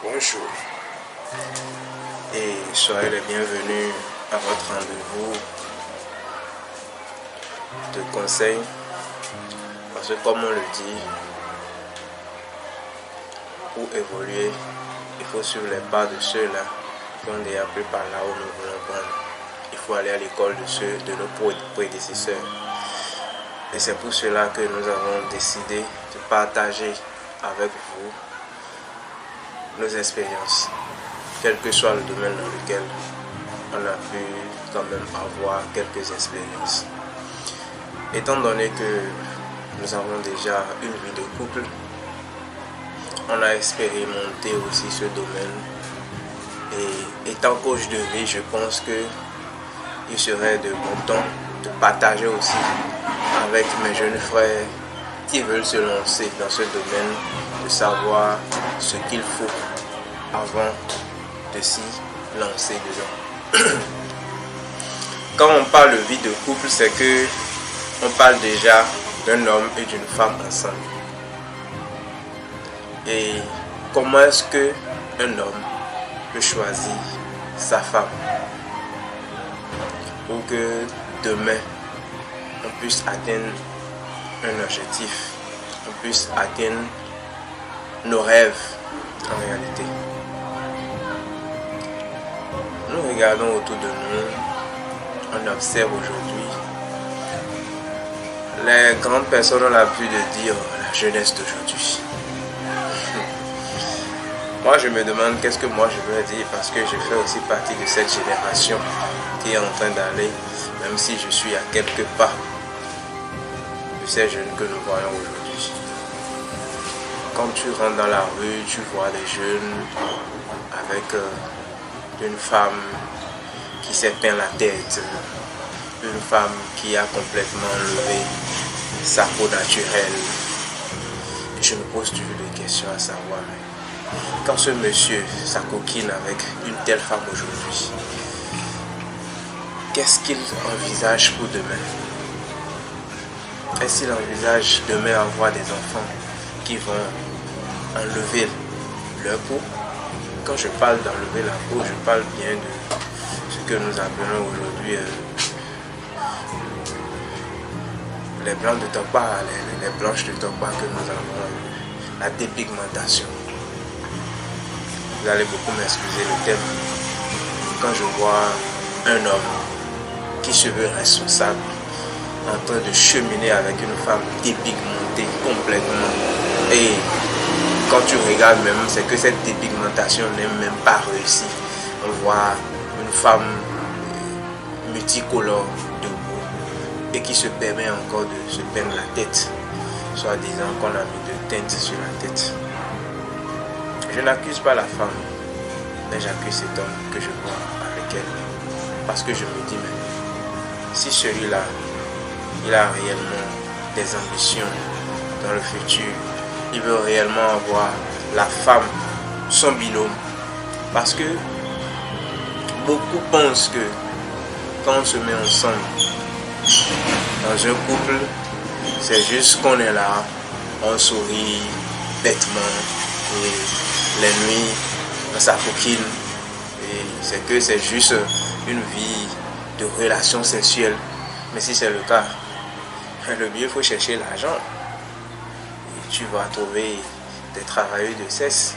Bonjour et soyez les bienvenus à votre rendez-vous de conseil, parce que comme on le dit, pour évoluer, il faut suivre les pas de ceux-là qui ont déjà pris par là où nous voulons prendre. Il faut aller à l'école de ceux de nos prédécesseurs. Et c'est pour cela que nous avons décidé de partager avec vous nos expériences, quel que soit le domaine dans lequel on a pu quand même avoir quelques expériences. Étant donné que nous avons déjà une vie de couple, on a expérimenté aussi ce domaine, et étant coach de vie, je pense que il serait de bon temps de partager aussi avec mes jeunes frères qui veulent se lancer dans ce domaine, de savoir ce qu'il faut avant de s'y lancer dedans. Quand on parle de vie de couple, c'est que on parle déjà d'un homme et d'une femme ensemble. Et comment est-ce que un homme peut choisir sa femme pour que demain on puisse atteindre un objectif, on puisse atteindre nos rêves en réalité. Nous regardons autour de nous, on observe aujourd'hui, les grandes personnes ont l'habitude de dire la jeunesse d'aujourd'hui. Moi je me demande qu'est-ce que moi je veux dire, parce que je fais aussi partie de cette génération qui est en train d'aller, même si je suis à quelques pas de ces jeunes que nous voyons aujourd'hui. Quand tu rentres dans la rue, tu vois des jeunes avec une femme qui s'est peint la tête, une femme qui a complètement enlevé sa peau naturelle. Et je me pose toujours des questions à savoir, quand ce monsieur s'acoquine avec une telle femme aujourd'hui, qu'est-ce qu'il envisage pour demain? Est-ce qu'il envisage demain avoir des enfants qui vont enlever leur peau? Quand je parle d'enlever la peau, je parle bien de ce que nous appelons aujourd'hui les blancs de tabac, les blanches de tabac que nous avons, la dépigmentation. Vous allez beaucoup m'excuser le terme. Quand je vois un homme qui se veut responsable en train de cheminer avec une femme dépigmentée complètement, et quand tu regardes même, c'est que cette dépigmentation n'est même pas réussie. On voit une femme multicolore debout et qui se permet encore de se peindre la tête, soit disant qu'on a mis de teinte sur la tête. Je n'accuse pas la femme, mais j'accuse cet homme que je vois avec elle, parce que je me dis, mais si celui-là, il a réellement des ambitions dans le futur, il veut réellement avoir la femme, son binôme, parce que beaucoup pensent que quand on se met ensemble dans un couple, c'est juste qu'on est là, on sourit bêtement, et les nuits on s'acoquine, et c'est juste une vie de relation sexuelle. Mais si c'est le cas, le mieux, il faut chercher l'argent. Tu vas trouver des travailleurs de sexe,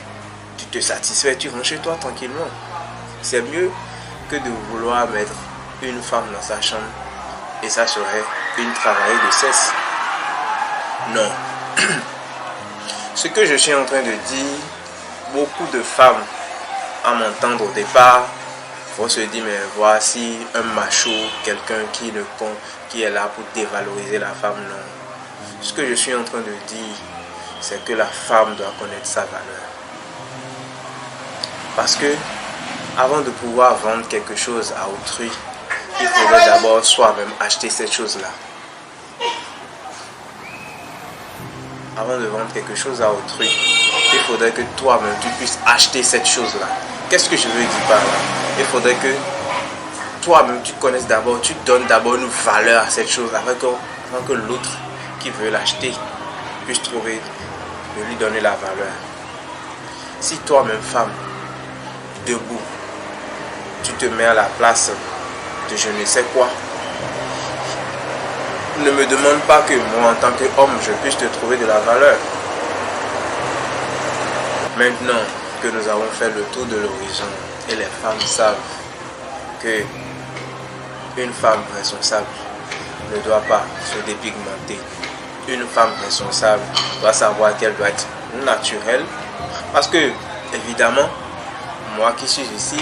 tu te satisfais, tu rentres chez toi tranquillement. C'est mieux que de vouloir mettre une femme dans sa chambre et ça serait une travailleuse de sexe. Non. Ce que je suis en train de dire, beaucoup de femmes, à m'entendre au départ, vont se dire, mais voici un macho, quelqu'un qui est là pour dévaloriser la femme. Non. Ce que je suis en train de dire, c'est que la femme doit connaître sa valeur. Parce que avant de pouvoir vendre quelque chose à autrui, il faudrait d'abord soi-même acheter cette chose-là. Avant de vendre quelque chose à autrui, il faudrait que toi-même tu puisses acheter cette chose-là. Qu'est-ce que je veux dire par là? Il faudrait que toi-même tu connaisses d'abord, tu donnes d'abord une valeur à cette chose afin que l'autre qui veut l'acheter puisse trouver de lui donner la valeur. Si toi-même, femme, debout, tu te mets à la place de je ne sais quoi, ne me demande pas que moi, en tant qu'homme, je puisse te trouver de la valeur. Maintenant que nous avons fait le tour de l'horizon et les femmes savent que une femme responsable ne doit pas se dépigmenter. Une femme responsable doit savoir qu'elle doit être naturelle. Parce que, évidemment, moi qui suis ici,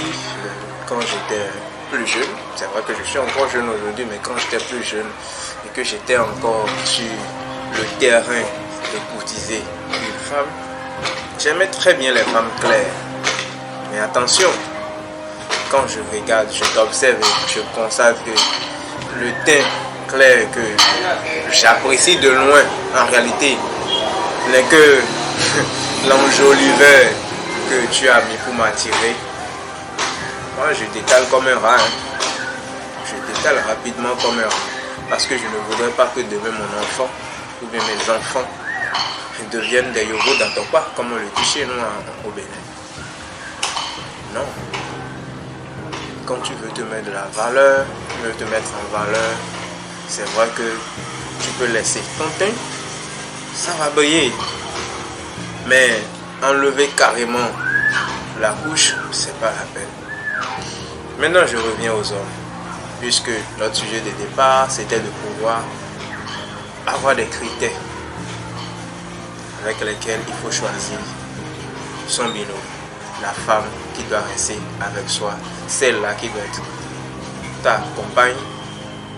quand j'étais plus jeune, c'est vrai que je suis encore jeune aujourd'hui, mais quand j'étais plus jeune et que j'étais encore sur le terrain de courtiser une femme, j'aimais très bien les femmes claires. Mais attention, quand je regarde, je t'observe et je constate que le teint clair que j'apprécie de loin, en réalité, n'est que l'enjoliveur que tu as mis pour m'attirer. Moi, je détale comme un rat. Je détale rapidement comme un rat. Parce que je ne voudrais pas que demain mon enfant ou bien mes enfants deviennent des yogos dans ton pas, comme on le dit chez nous au Bénin. Non. Quand tu veux te mettre de la valeur, tu veux te mettre en valeur, c'est vrai que tu peux laisser ton teint, ça va briller. Mais enlever carrément la couche, c'est pas la peine. Maintenant, je reviens aux hommes, puisque notre sujet de départ, c'était de pouvoir avoir des critères avec lesquels il faut choisir son binôme, la femme qui doit rester avec soi, celle-là qui doit être ta compagne,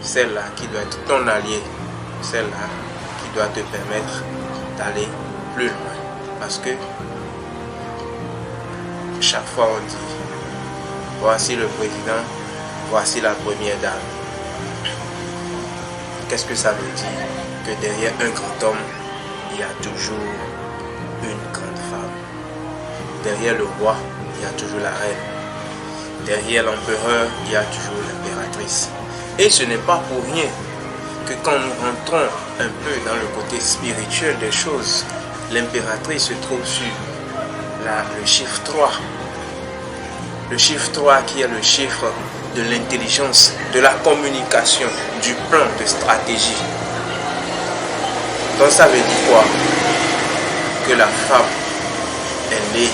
celle-là qui doit être ton allié, celle-là qui doit te permettre d'aller plus loin. Parce que chaque fois on dit, voici le président, voici la première dame. Qu'est-ce que ça veut dire? Que derrière un grand homme, il y a toujours une grande femme. Derrière le roi, il y a toujours la reine. Derrière l'empereur, il y a toujours l'impératrice. Et ce n'est pas pour rien que quand nous rentrons un peu dans le côté spirituel des choses, l'impératrice se trouve sur le chiffre 3. Le chiffre 3 qui est le chiffre de l'intelligence, de la communication, du plan, de stratégie. Donc ça veut dire quoi? Que la femme, elle est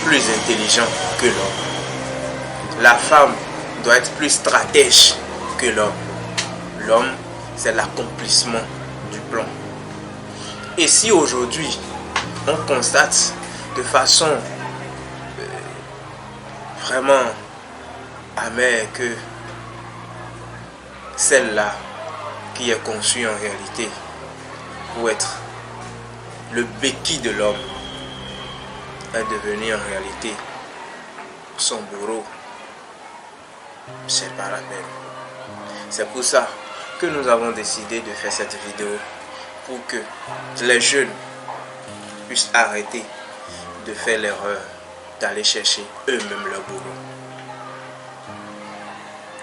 plus intelligente que l'homme. La femme doit être plus stratège que l'homme. L'homme, c'est l'accomplissement du plan. Et si aujourd'hui, on constate de façon vraiment amère que celle-là qui est conçue en réalité pour être le béquille de l'homme est devenue en réalité son bourreau, c'est pas la peine. C'est pour ça que nous avons décidé de faire cette vidéo, pour que les jeunes puissent arrêter de faire l'erreur d'aller chercher eux-mêmes leur bourreau.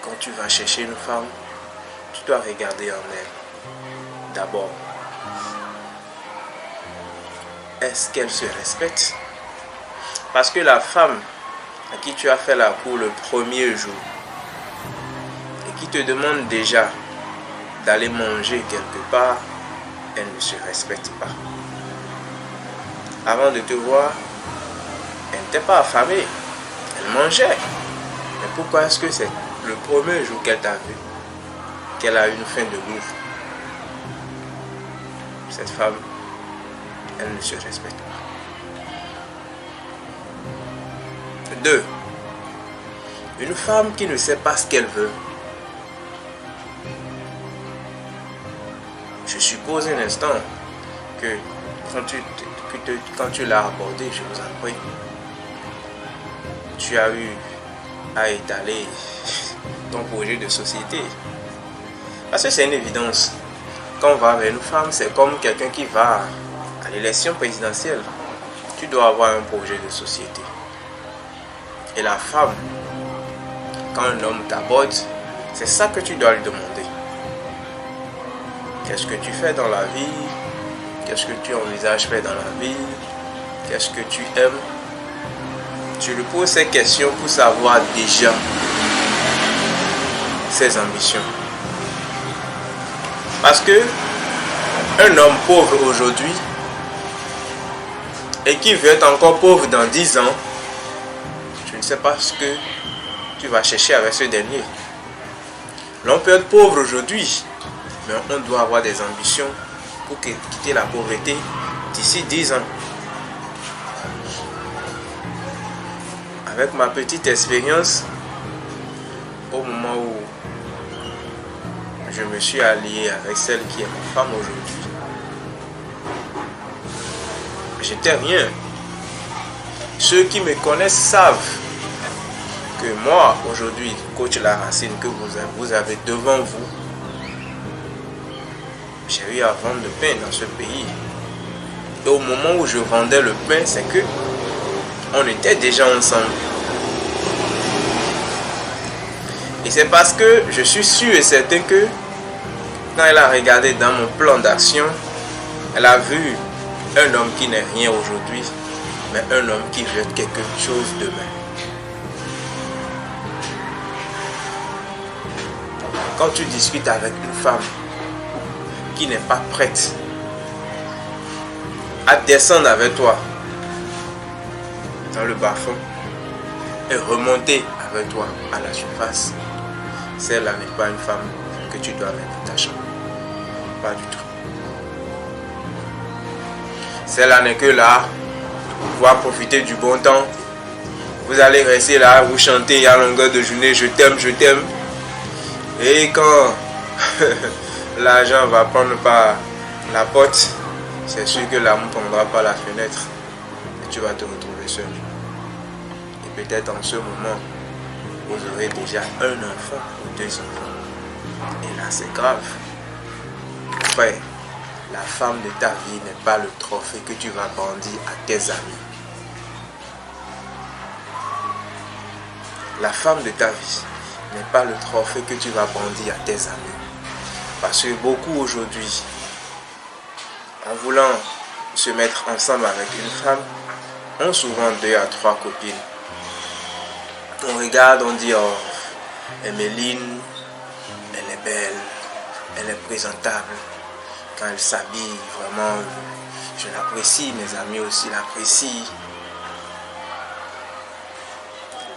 Quand tu vas chercher une femme, tu dois regarder en elle. D'abord, est-ce qu'elle se respecte? Parce que la femme à qui tu as fait la cour le premier jour et qui te demande déjà d'aller manger quelque part, elle ne se respecte pas. Avant de te voir, elle n'était pas affamée, elle mangeait. Mais pourquoi est-ce que c'est le premier jour qu'elle t'a vu qu'elle a une faim de bouffe? Cette femme, elle ne se respecte pas. 2. Une femme qui ne sait pas ce qu'elle veut. Je suppose un instant que quand tu l'as abordé, je vous en prie, tu as eu à étaler ton projet de société. Parce que c'est une évidence. Quand on va vers une femme, c'est comme quelqu'un qui va à l'élection présidentielle. Tu dois avoir un projet de société. Et la femme, quand un homme t'aborde, c'est ça que tu dois lui demander. Qu'est-ce que tu fais dans la vie? Qu'est-ce que tu envisages faire dans la vie? Qu'est-ce que tu aimes? Tu lui poses ces questions pour savoir déjà ses ambitions. Parce que un homme pauvre aujourd'hui et qui veut être encore pauvre dans 10 ans, tu ne sais pas ce que tu vas chercher avec ce dernier. L'on peut être pauvre aujourd'hui, mais on doit avoir des ambitions pour quitter la pauvreté d'ici 10 ans. Avec ma petite expérience, au moment où je me suis allié avec celle qui est ma femme aujourd'hui, j'étais rien. Ceux qui me connaissent savent que moi, aujourd'hui, coach La Racine, que vous avez devant vous, j'ai eu à vendre le pain dans ce pays. Et au moment où je vendais le pain, c'est que on était déjà ensemble. Et c'est parce que je suis sûr et certain que quand elle a regardé dans mon plan d'action, elle a vu un homme qui n'est rien aujourd'hui, mais un homme qui veut quelque chose demain. Quand tu discutes avec une femme qui n'est pas prête à descendre avec toi dans le bas-fond et remonter avec toi à la surface, celle-là n'est pas une femme que tu dois mettre dans ta chambre. Pas du tout. Celle-là n'est que là pour pouvoir profiter du bon temps. Vous allez rester là, vous chantez à longueur de journée, je t'aime, je t'aime. Et quand l'argent va prendre par la porte, c'est sûr que l'amour ne prendra pas la fenêtre. Et tu vas te retrouver seul. Et peut-être en ce moment, vous aurez déjà un enfant ou 2 enfants. Et là, c'est grave. Frère, la femme de ta vie n'est pas le trophée que tu vas brandir à tes amis. La femme de ta vie n'est pas le trophée que tu vas brandir à tes amis. Parce que beaucoup aujourd'hui, en voulant se mettre ensemble avec une femme, ont souvent 2 à 3 copines. On regarde, on dit, oh, Emeline, elle est belle, elle est présentable. Quand elle s'habille, vraiment, je l'apprécie, mes amis aussi l'apprécient.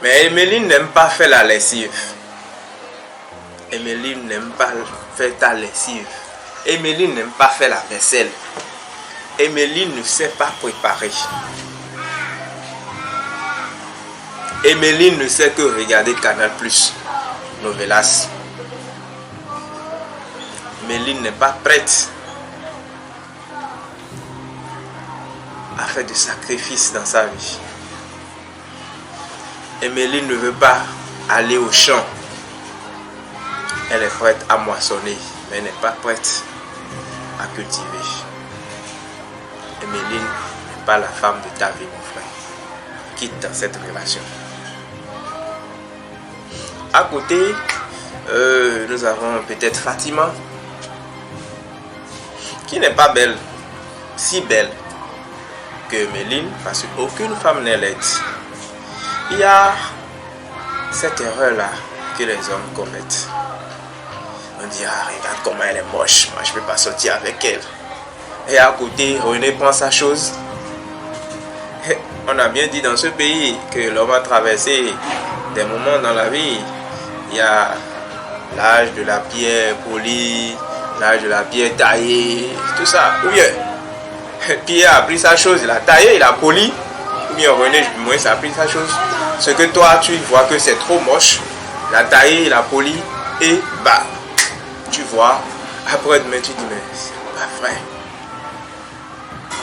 Mais Emeline n'aime pas faire la lessive. Emeline n'aime pas faire ta lessive. Emeline n'aime pas faire la vaisselle. Emeline ne sait pas préparer. Emeline ne sait que regarder Canal+, Novelas. Emeline n'est pas prête à faire des sacrifices dans sa vie. Emeline ne veut pas aller au champ. Elle est prête à moissonner, mais elle n'est pas prête à cultiver. Emeline n'est pas la femme de ta vie, mon frère. Quitte dans cette relation. À côté, nous avons peut-être Fatima, qui n'est pas belle, si belle que Emeline, parce qu'aucune femme n'est laide. Il y a cette erreur-là que les hommes commettent. On dit, ah, regarde comment elle est moche, moi je ne peux pas sortir avec elle. Et à côté, René prend sa chose. On a bien dit dans ce pays que l'homme a traversé des moments dans la vie. Il y a l'âge de la pierre polie, l'âge de la pierre taillée, tout ça. Ou bien, Pierre a pris sa chose, il a taillé, il a poli. Ou bien René, moi, ça a pris sa chose. Ce que toi, tu vois que c'est trop moche, il a taillé, il a poli, et bah, tu vois, après demain, tu dis, mais c'est pas vrai.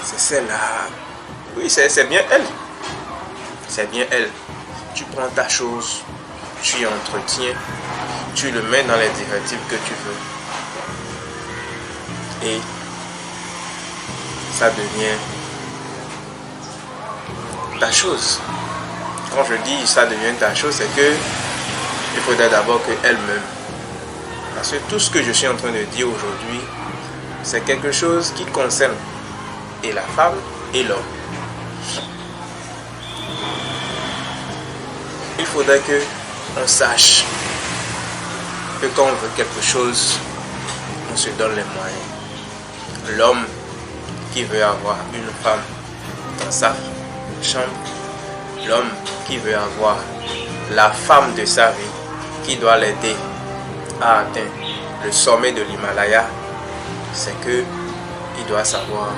C'est celle-là. Oui, c'est bien elle. C'est bien elle. Tu prends ta chose, tu y entretiens, tu le mets dans les directives que tu veux. Et ça devient ta chose. Quand je dis ça devient ta chose, c'est que il faudrait d'abord qu'elle m'aime. Parce que tout ce que je suis en train de dire aujourd'hui, c'est quelque chose qui concerne et la femme et l'homme. il faudrait que on sache que quand on veut quelque chose, on se donne les moyens. L'homme qui veut avoir une femme dans sa chambre, l'homme qui veut avoir la femme de sa vie, qui doit l'aider à atteindre le sommet de l'Himalaya, c'est que il doit savoir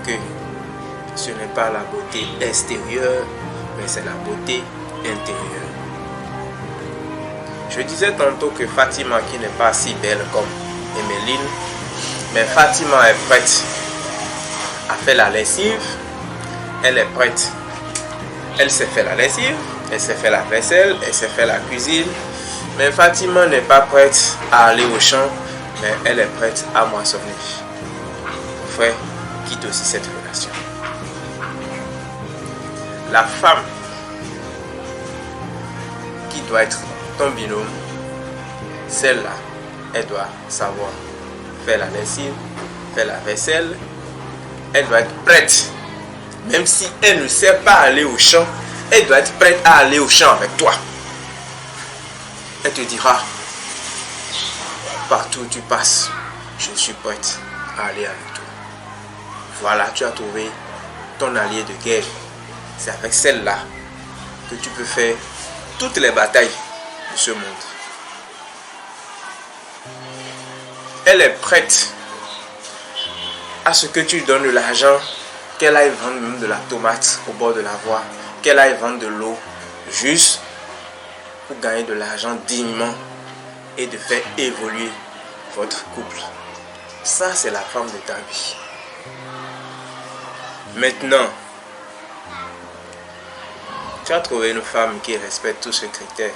que ce n'est pas la beauté extérieure, mais c'est la beauté intérieure. Je disais tantôt que Fatima, qui n'est pas si belle comme Emeline, mais Fatima est prête à faire la lessive, elle est prête. Elle s'est fait la lessive, elle s'est fait la vaisselle, elle s'est fait la cuisine, mais Fatima n'est pas prête à aller au champ, mais elle est prête à moissonner. Frère, quitte aussi cette relation. La femme qui doit être ton binôme, celle-là, elle doit savoir faire la lessive, faire la vaisselle, elle doit être prête. Même si elle ne sait pas aller au champ, elle doit être prête à aller au champ avec toi. Elle te dira, partout où tu passes, je suis prête à aller avec toi. Voilà, tu as trouvé ton allié de guerre. C'est avec celle-là que tu peux faire toutes les batailles de ce monde. Elle est prête à ce que tu donnes de l'argent, qu'elle aille vendre même de la tomate au bord de la voie, qu'elle aille vendre de l'eau, juste pour gagner de l'argent dignement et de faire évoluer votre couple. Ça, c'est la femme de ta vie. Maintenant, tu as trouvé une femme qui respecte tous ces critères.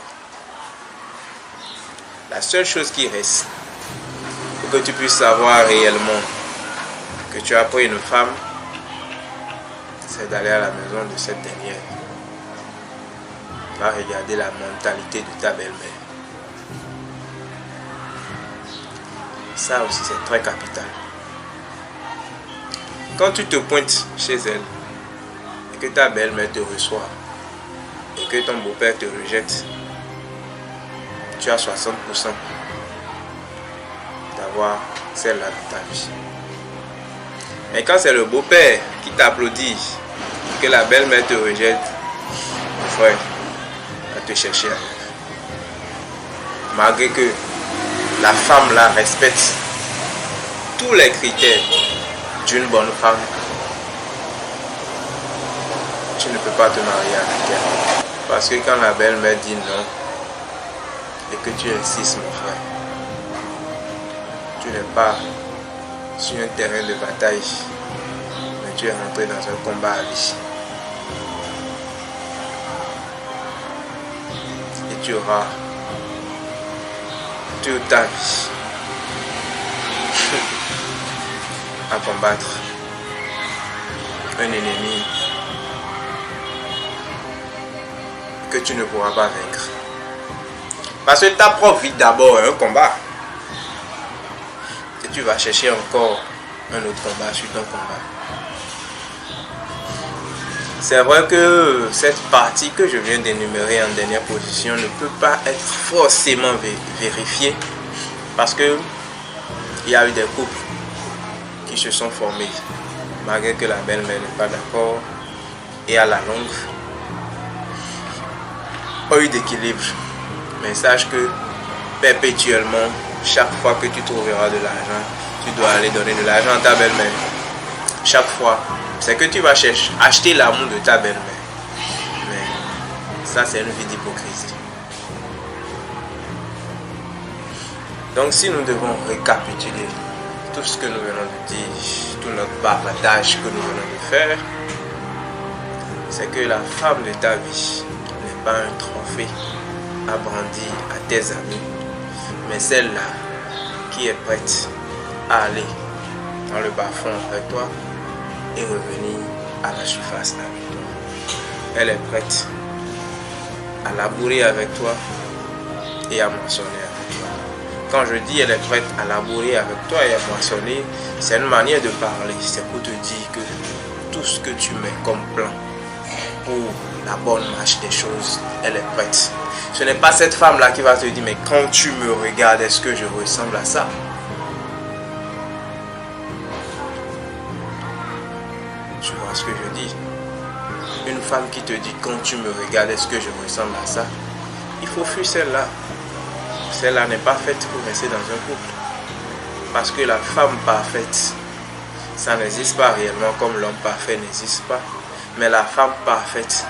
La seule chose qui reste, pour que tu puisses savoir réellement que tu as pris une femme, c'est d'aller à la maison de cette dernière. Va regarder la mentalité de ta belle-mère. Ça aussi, c'est très capital. Quand tu te pointes chez elle et que ta belle-mère te reçoit et que ton beau-père te rejette, tu as 60% d'avoir celle-là dans ta vie. Mais quand c'est le beau-père qui t'applaudit, que la belle-mère te rejette, frère, va te chercher ailleurs. Malgré que la femme là respecte tous les critères d'une bonne femme, tu ne peux pas te marier avec elle. Parce que quand la belle-mère dit non, et que tu insistes, mon frère, tu n'es pas sur un terrain de bataille, mais tu es rentré dans un combat à vie. Et tu auras toute ta vie à combattre un ennemi que tu ne pourras pas vaincre. Parce que ta propre vie d'abord est un combat. Et tu vas chercher encore un autre combat sur ton combat. C'est vrai que cette partie que je viens d'énumérer en dernière position ne peut pas être forcément vérifiée. Parce que il y a eu des couples qui se sont formés malgré que la belle-mère n'est pas d'accord et à la longue pas eu d'équilibre. Mais sache que perpétuellement, chaque fois que tu trouveras de l'argent, tu dois aller donner de l'argent à ta belle-mère. Chaque fois, c'est que tu vas acheter l'amour de ta belle-mère. Mais ça, c'est une vie d'hypocrisie. Donc si nous devons récapituler tout ce que nous venons de dire, tout notre bavardage que nous venons de faire, c'est que la femme de ta vie n'est pas un trophée à brandir à tes amis, mais celle-là qui est prête à aller dans le bas-fond avec toi et revenir à la surface avec toi. Elle est prête à labourer avec toi et à moissonner avec toi. Quand je dis elle est prête à labourer avec toi et à moissonner, c'est une manière de parler. C'est pour te dire que tout ce que tu mets comme plan pour la bonne marche des choses, elle est prête. Ce n'est pas cette femme-là qui va te dire, mais quand tu me regardes, est-ce que je ressemble à ça? Tu vois ce que je dis? Une femme qui te dit, quand tu me regardes, est-ce que je ressemble à ça? Il faut fuir celle-là. Celle-là n'est pas faite pour rester dans un couple. Parce que la femme parfaite, ça n'existe pas réellement comme l'homme parfait n'existe pas. Mais la femme parfaite,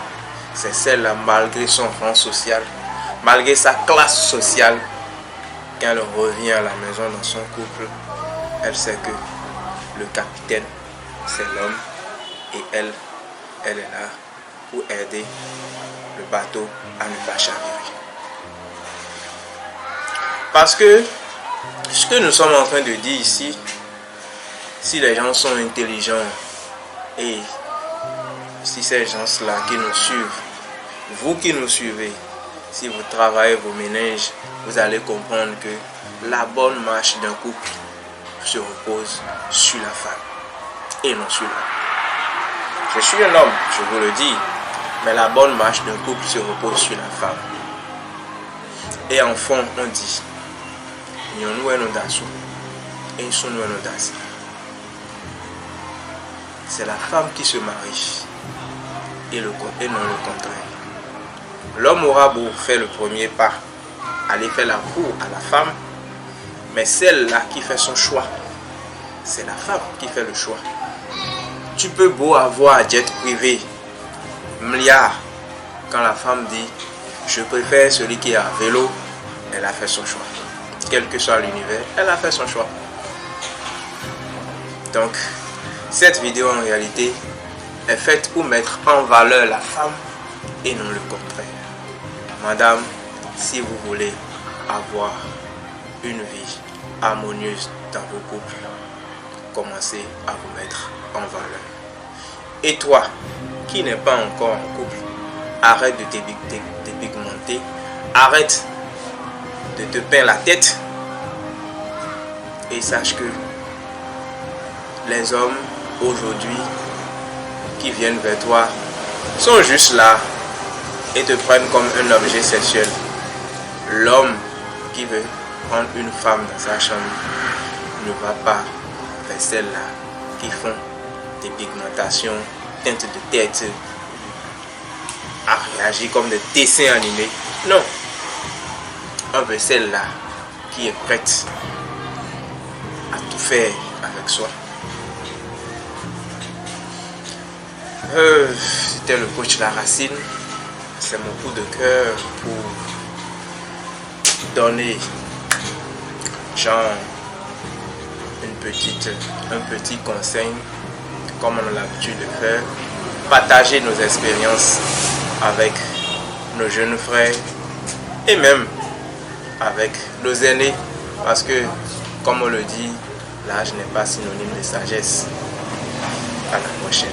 c'est celle-là, malgré son rang social, malgré sa classe sociale, quand elle revient à la maison dans son couple, elle sait que le capitaine, c'est l'homme, et elle est là pour aider le bateau à ne pas chavirer. Parce que ce que nous sommes en train de dire ici, si les gens sont intelligents et si ces gens-là qui nous suivent, vous qui nous suivez, si vous travaillez vos ménages, vous allez comprendre que la bonne marche d'un couple se repose sur la femme et non sur l'homme. Je suis un homme, je vous le dis, mais la bonne marche d'un couple se repose sur la femme. Et en fond, on dit, c'est la femme qui se marie et non le contraire. L'homme aura beau faire le premier pas, aller faire la cour à la femme, mais celle-là qui fait son choix, c'est la femme qui fait le choix. Tu peux beau avoir un jet privé, milliard, quand la femme dit je préfère celui qui est à vélo, elle a fait son choix. Quel que soit l'univers, elle a fait son choix. Donc, cette vidéo en réalité est faite pour mettre en valeur la femme et non le contraire. Madame, si vous voulez avoir une vie harmonieuse dans vos couples, commencez à vous mettre en valeur. Et toi, qui n'es pas encore en couple, arrête de t'épigmenter, arrête de te peindre la tête et sache que les hommes aujourd'hui qui viennent vers toi sont juste là et te prennent comme un objet sexuel. L'homme qui veut prendre une femme dans sa chambre ne va pas vers celles-là qui font des pigmentations, teintes de tête, à réagir comme des dessins animés. Non, on veut celle-là qui est prête à tout faire avec soi. C'était le coach La Racine. C'est mon coup de cœur pour donner genre un petit conseil comme on a l'habitude de faire, partager nos expériences avec nos jeunes frères et même avec nos aînés, parce que comme on le dit, l'âge n'est pas synonyme de sagesse. À la prochaine.